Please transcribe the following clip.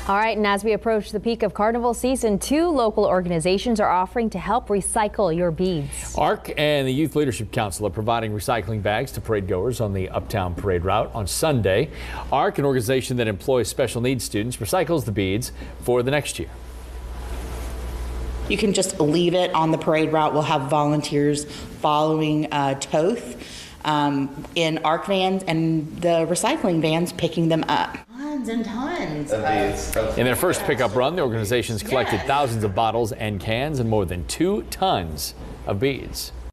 All right, and as we approach the peak of carnival season, 2 local organizations are offering to help recycle your beads. ARC and the Youth Leadership Council are providing recycling bags to parade goers on the Uptown Parade route on Sunday. ARC, an organization that employs special needs students, recycles the beads for the next year. You can just leave it on the parade route. We'll have volunteers following Toth in ARC vans and the recycling vans picking them up. Tons and tons of these. In their first pickup run, the organization's collected thousands of bottles and cans and more than 2 tons of beads.